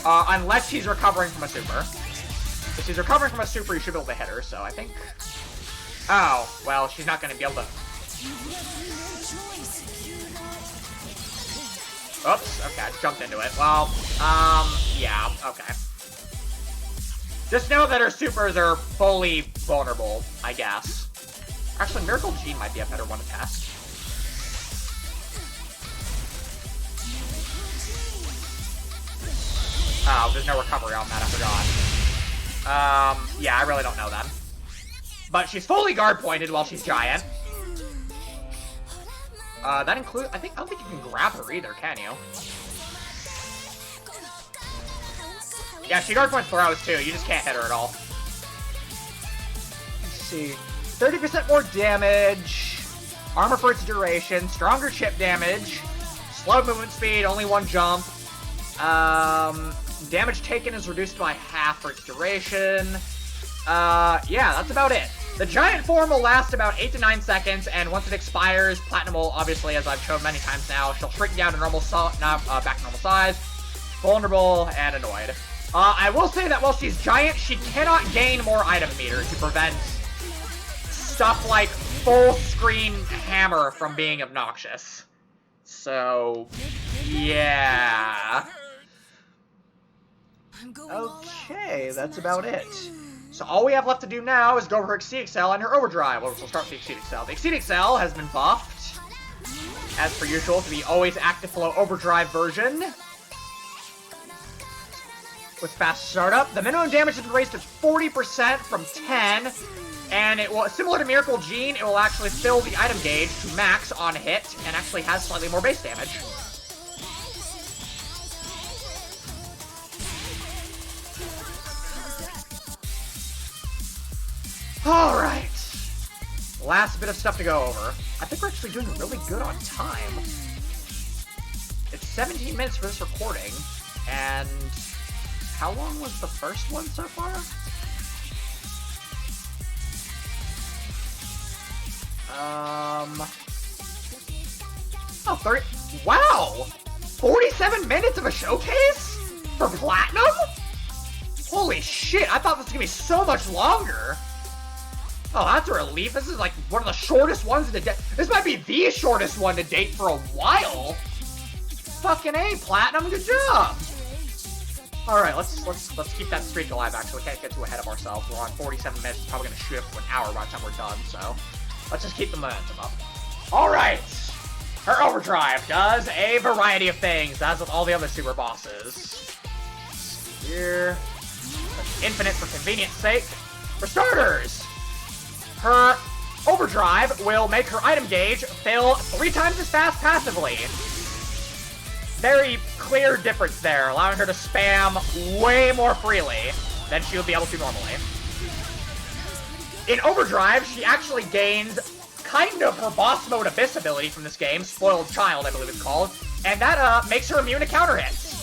[SPEAKER 1] Unless she's recovering from a super. If she's recovering from a super, you should be able to hit her, so I think... Oh, well, she's not gonna be able to... Oops, okay, I jumped into it. Well, yeah, okay. Just know that her supers are fully vulnerable, I guess. Actually, Miracle Gene might be a better one to test. Oh, there's no recovery on that, I forgot. Yeah, I really don't know then. But she's fully guard pointed while she's giant. That includes... I don't think you can grab her either, can you? Yeah, she guard points throws too, you just can't hit her at all. Let's see. 30% more damage, armor for its duration, stronger chip damage, slow movement speed, only 1 jump. Damage taken is reduced by half for its duration. Yeah, that's about it. The giant form will last about 8 to 9 seconds, and once it expires, Platinum will, obviously, as I've shown many times now, she'll shrink down to normal back to normal size, vulnerable, and annoyed. I will say that while she's giant, she cannot gain more item meter to prevent stuff like full screen hammer from being obnoxious. So, yeah. Okay, that's about it. So all we have left to do now is go over her Exceed Excel and her Overdrive. Well, we'll start with the Exceed Excel. The Exceed Excel has been buffed, as per usual, to the always active flow Overdrive version. With fast startup, the minimum damage has been raised to 40% from 10, and it will, similar to Miracle Gene, it will actually fill the item gauge to max on hit, and actually has slightly more base damage. Alright. Last bit of stuff to go over. I think we're actually doing really good on time. It's 17 minutes for this recording, and how long was the first one so far? Oh, 30. Wow! 47 minutes of a showcase? For Platinum? Holy shit, I thought this was gonna be so much longer. Oh, that's a relief. This is like one of the shortest ones to date. This might be the shortest one to date for a while. Fucking A, Platinum, good job. Alright, let's keep that streak alive, actually. We can't get too ahead of ourselves. We're on 47 minutes. We're probably gonna shoot up to an hour by the time we're done, so let's just keep the momentum up. Alright! Her Overdrive does a variety of things, as with all the other super bosses. Here. Infinite for convenience sake. For starters, her Overdrive will make her item gauge fill 3 times as fast passively. Very clear difference there, allowing her to spam way more freely than she would be able to normally. In Overdrive, she actually gains kind of her boss mode Abyss ability from this game, Spoiled Child, I believe it's called, and that makes her immune to counter hits.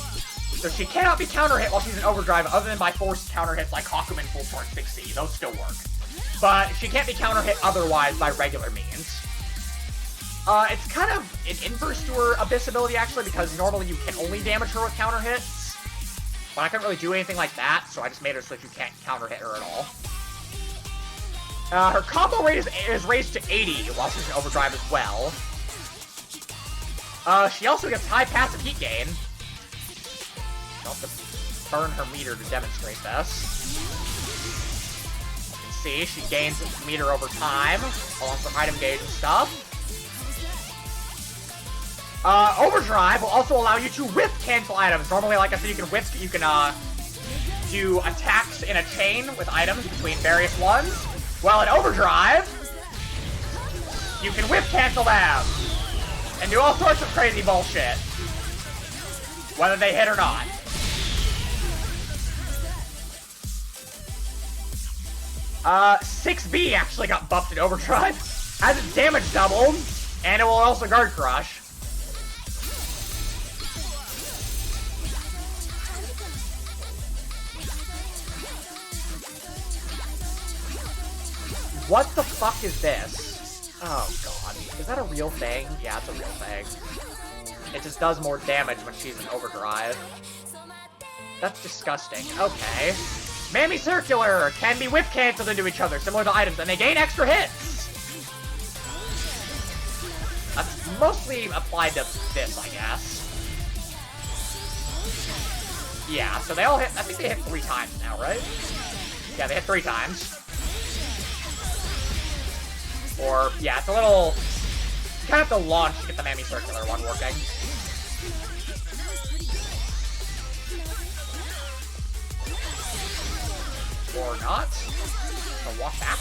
[SPEAKER 1] So she cannot be counter hit while she's in Overdrive other than by forced counter hits like Hakumen Full Charge 6C. Those still work. But she can't be counter hit otherwise by regular means. It's kind of an inverse to her Abyss ability, actually, because normally you can only damage her with counter hits. But I couldn't really do anything like that, so I just made her so that you can't counter hit her at all. Her combo rate is raised to 80 while she's in Overdrive as well. She also gets high passive heat gain. I'll have to burn her meter to demonstrate this. You can see she gains meter over time, along with her item gauge and stuff. Overdrive will also allow you to whiff cancel items. Normally, like I said, you can do attacks in a chain with items between various ones. Well, in Overdrive, you can whiff cancel them and do all sorts of crazy bullshit, whether they hit or not. Uh, 6B actually got buffed in Overdrive. Has its damage doubled, and it will also Guard Crush. What the fuck is this? Oh god. Is that a real thing? Yeah, it's a real thing. It just does more damage when she's in Overdrive. That's disgusting. Okay. Mammy Circular can be whip canceled into each other, similar to items, and they gain extra hits! That's mostly applied to this, I guess. Yeah, so they all hit, I think they hit 3 times now, right? Yeah, they hit 3 times. Or, yeah, it's a little... You kind of have to launch to get the Mammy Circular one working. Or not. So walk back.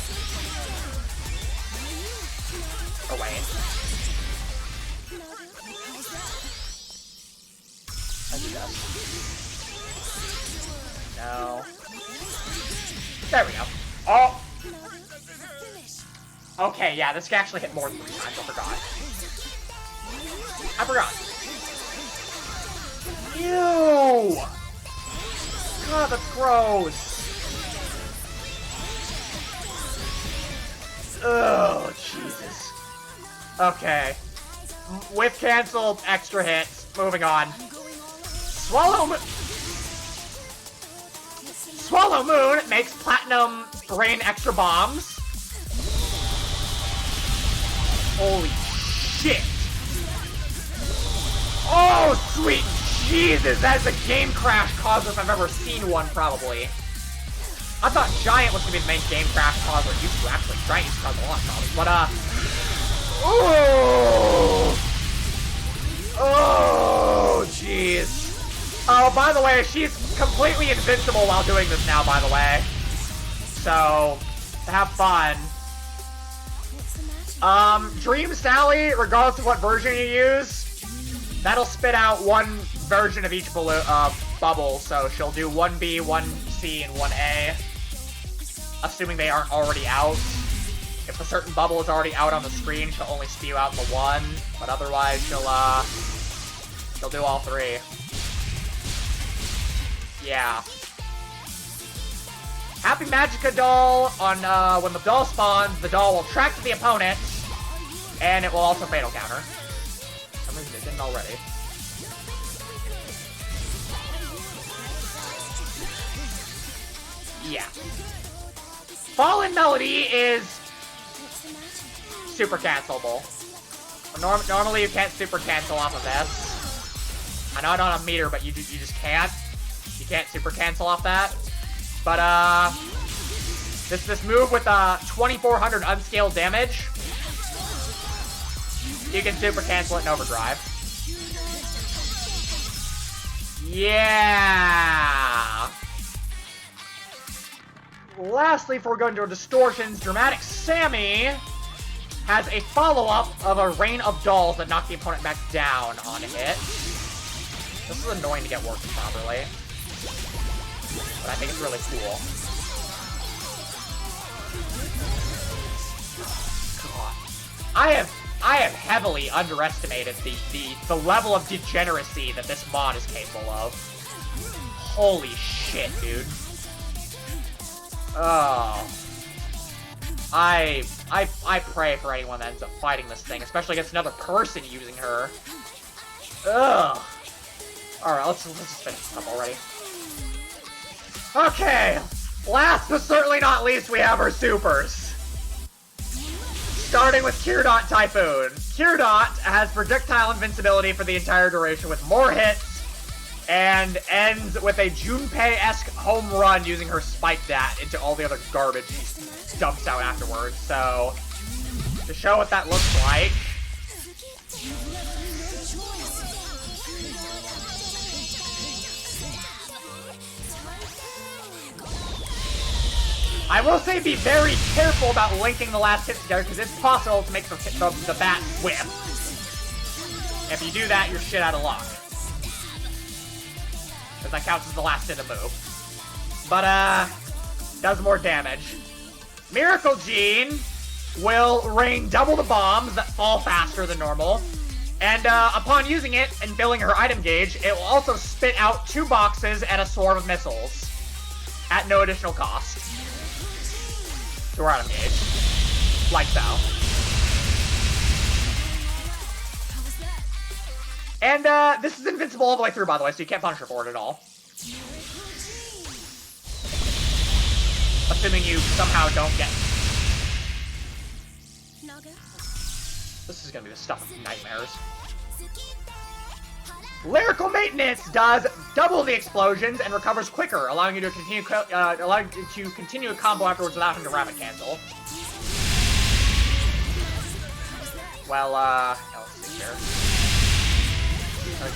[SPEAKER 1] Away. No. There we go. Oh! Okay, yeah, this can actually hit more than 3 times, I forgot. Ew! God, that's gross. Oh, Jesus. Okay. Whiff canceled, extra hits. Moving on. Swallow Moon makes Platinum rain extra bombs. Holy shit. Oh, sweet Jesus. That is a game crash cause if I've ever seen one, probably. I thought Giant was gonna be the main game crash causer. Actually, Giant used to cause a lot of problems, but oh, jeez. Oh, by the way, she's completely invincible while doing this now, by the way. So, have fun. Dream Sally, regardless of what version you use, that'll spit out one version of each bubble, so she'll do 1B, 1C, and 1A, assuming they aren't already out. If a certain bubble is already out on the screen, she'll only spew out the one, but otherwise she'll do all three. Yeah. Happy Magica doll, on, when the doll spawns, the doll will track to the opponent, and it will also fatal counter. For some reason it didn't already. Yeah. Fallen Melody is super cancelable. Normally you can't super cancel off of this. I know I don't have a meter, but you just can't. You can't super cancel off that. But this move with 2400 unscaled damage, you can super cancel it in Overdrive. Yeah. Lastly, before we go into Distortions, Dramatic Sammy has a follow-up of a rain of dolls that knock the opponent back down on hit. This is annoying to get working properly, but I think it's really cool. God. I have heavily underestimated the level of degeneracy that this mod is capable of. Holy shit, dude. Oh. I pray for anyone that ends up fighting this thing, especially against another person using her. Ugh. Alright, let's just finish this up already. Okay, last but certainly not least, we have our supers. Starting with Kirdot Typhoon. Kirdot has projectile invincibility for the entire duration with more hits, and ends with a Junpei-esque home run using her Spike Dat into all the other garbage she dumps out afterwards. So, to show what that looks like, I will say be very careful about linking the last hits together, because it's possible to make the bat whip. If you do that, you're shit out of luck. Because that counts as the last hit of the move. But, does more damage. Miracle Gene will rain double the bombs that fall faster than normal. And, upon using it and filling her item gauge, it will also spit out 2 boxes and a swarm of missiles. At no additional cost. To her item gauge. Like so. And, this is invincible all the way through, by the way, so you can't punish her for it at all. Assuming you somehow don't get... This is gonna be the stuff of nightmares. Lyrical Maintenance does double the explosions and recovers quicker, allowing you to continue a combo afterwards without having to rapid cancel. Well, let's see here.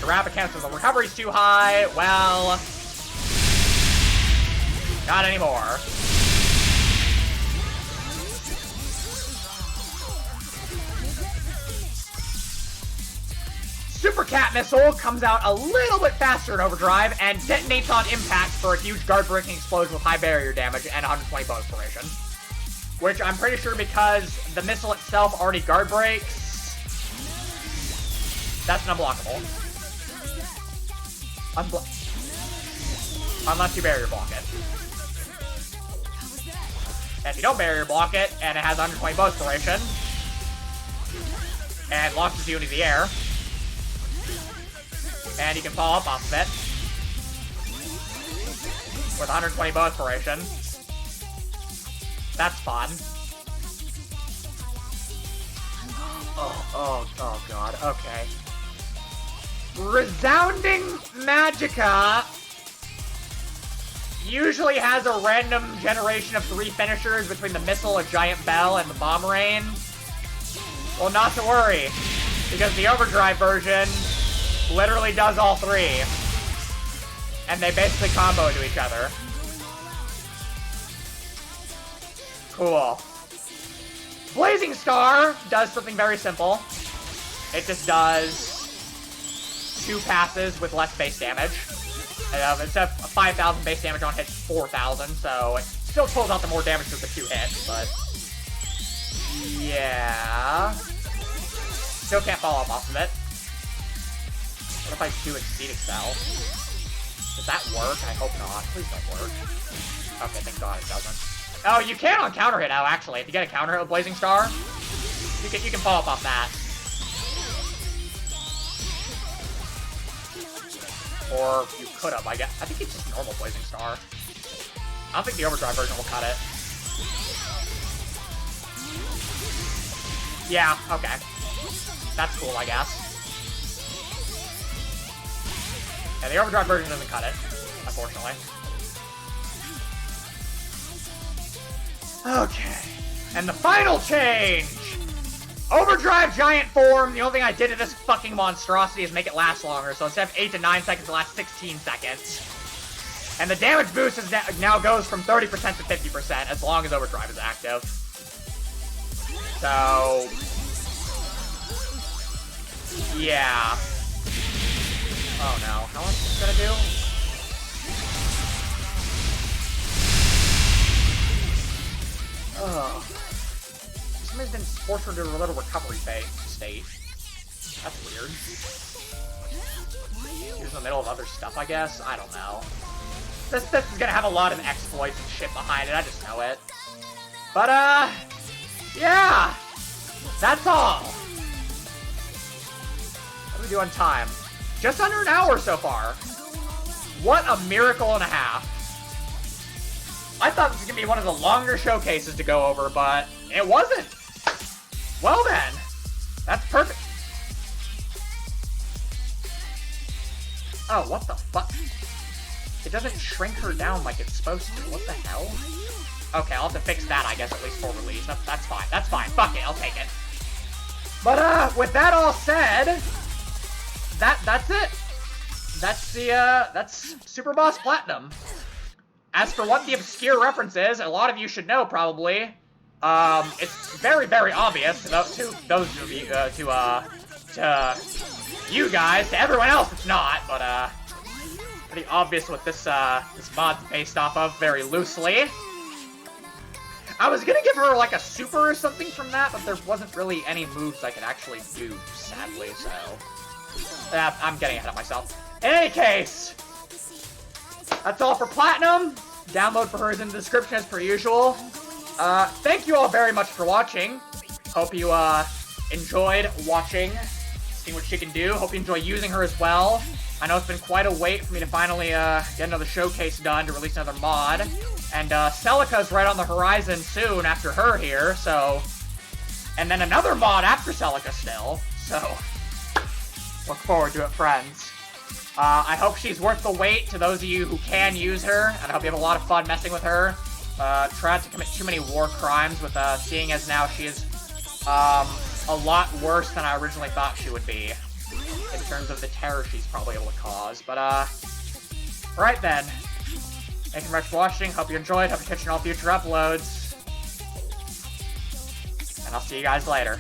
[SPEAKER 1] The rapid cancel, the recovery's too high. Well, not anymore. Super Cat Missile comes out a little bit faster in Overdrive and detonates on impact for a huge guard-breaking explosion with high barrier damage and 120 bonus duration. Which I'm pretty sure, because the missile itself already guard breaks, that's unblockable. Unless you barrier block it. And if you don't barrier block it, and it has 120 bonus duration, and launches you into the air, and you can follow up off of it with 120 bonus duration. That's fun. Oh god, okay. Resounding Magica usually has a random generation of 3 finishers between the missile, a giant bell, and the bomb rain. Well, not to worry, because the Overdrive version literally does all 3. And they basically combo into each other. Cool. Blazing Star does something very simple. It just does 2 passes with less base damage. Instead of 5,000 base damage on hit, 4,000, so it still pulls out the more damage with the 2 hits, but... yeah... Still can't follow up off of it. What if I do Exceed Excel? Does that work? I hope not. Please don't work. Okay, thank God it doesn't. Oh, you can on counter hit, oh, actually. If you get a counter hit with Blazing Star, you can follow up off that. Or you could have, I guess. I think it's just normal Blazing Star. I don't think the Overdrive version will cut it. Yeah, okay. That's cool, I guess. Yeah, the Overdrive version doesn't cut it, unfortunately. Okay. And the final change! Overdrive Giant Form. The only thing I did to this fucking monstrosity is make it last longer, so instead of 8 to 9 seconds, it lasts 16 seconds. And the damage boost is now goes from 30% to 50% as long as Overdrive is active. So... yeah. Oh no. How much is it gonna do? Ugh. Somebody's been forced into a little recovery state. That's weird. He's in the middle of other stuff, I guess? I don't know. This is gonna have a lot of exploits and shit behind it, I just know it. But, yeah! That's all! What do we do on time? Just under an hour so far. What a miracle and a half. I thought this was gonna be one of the longer showcases to go over, but it wasn't. Well then, that's perfect. Oh, what the fuck? It doesn't shrink her down like it's supposed to. What the hell? Okay, I'll have to fix that, I guess, at least for release. That's fine. That's fine. Fuck it, I'll take it. But, with that all said, that's it. That's the, that's Super Boss Platinum. As for what the obscure reference is, a lot of you should know, probably. It's very, very obvious to those of you, to you guys. To everyone else, it's not, but, pretty obvious what this mod's based off of, very loosely. I was gonna give her, like, a super or something from that, but there wasn't really any moves I could actually do, sadly, so... I'm getting ahead of myself. In any case, that's all for Platinum. Download for her is in the description as per usual. Thank you all very much for watching. Hope you, enjoyed watching, seeing what she can do. Hope you enjoy using her as well. I know it's been quite a wait for me to finally, get another showcase done to release another mod. And, Celica's right on the horizon soon after her here, so... and then another mod after Celica still, so... look forward to it, friends. I hope she's worth the wait to those of you who can use her, and I hope you have a lot of fun messing with her. Try not to commit too many war crimes with, seeing as now she is, a lot worse than I originally thought she would be, in terms of the terror she's probably able to cause. But, alright then. Thank you very much for watching, hope you enjoyed, hope you're catching all future uploads, and I'll see you guys later.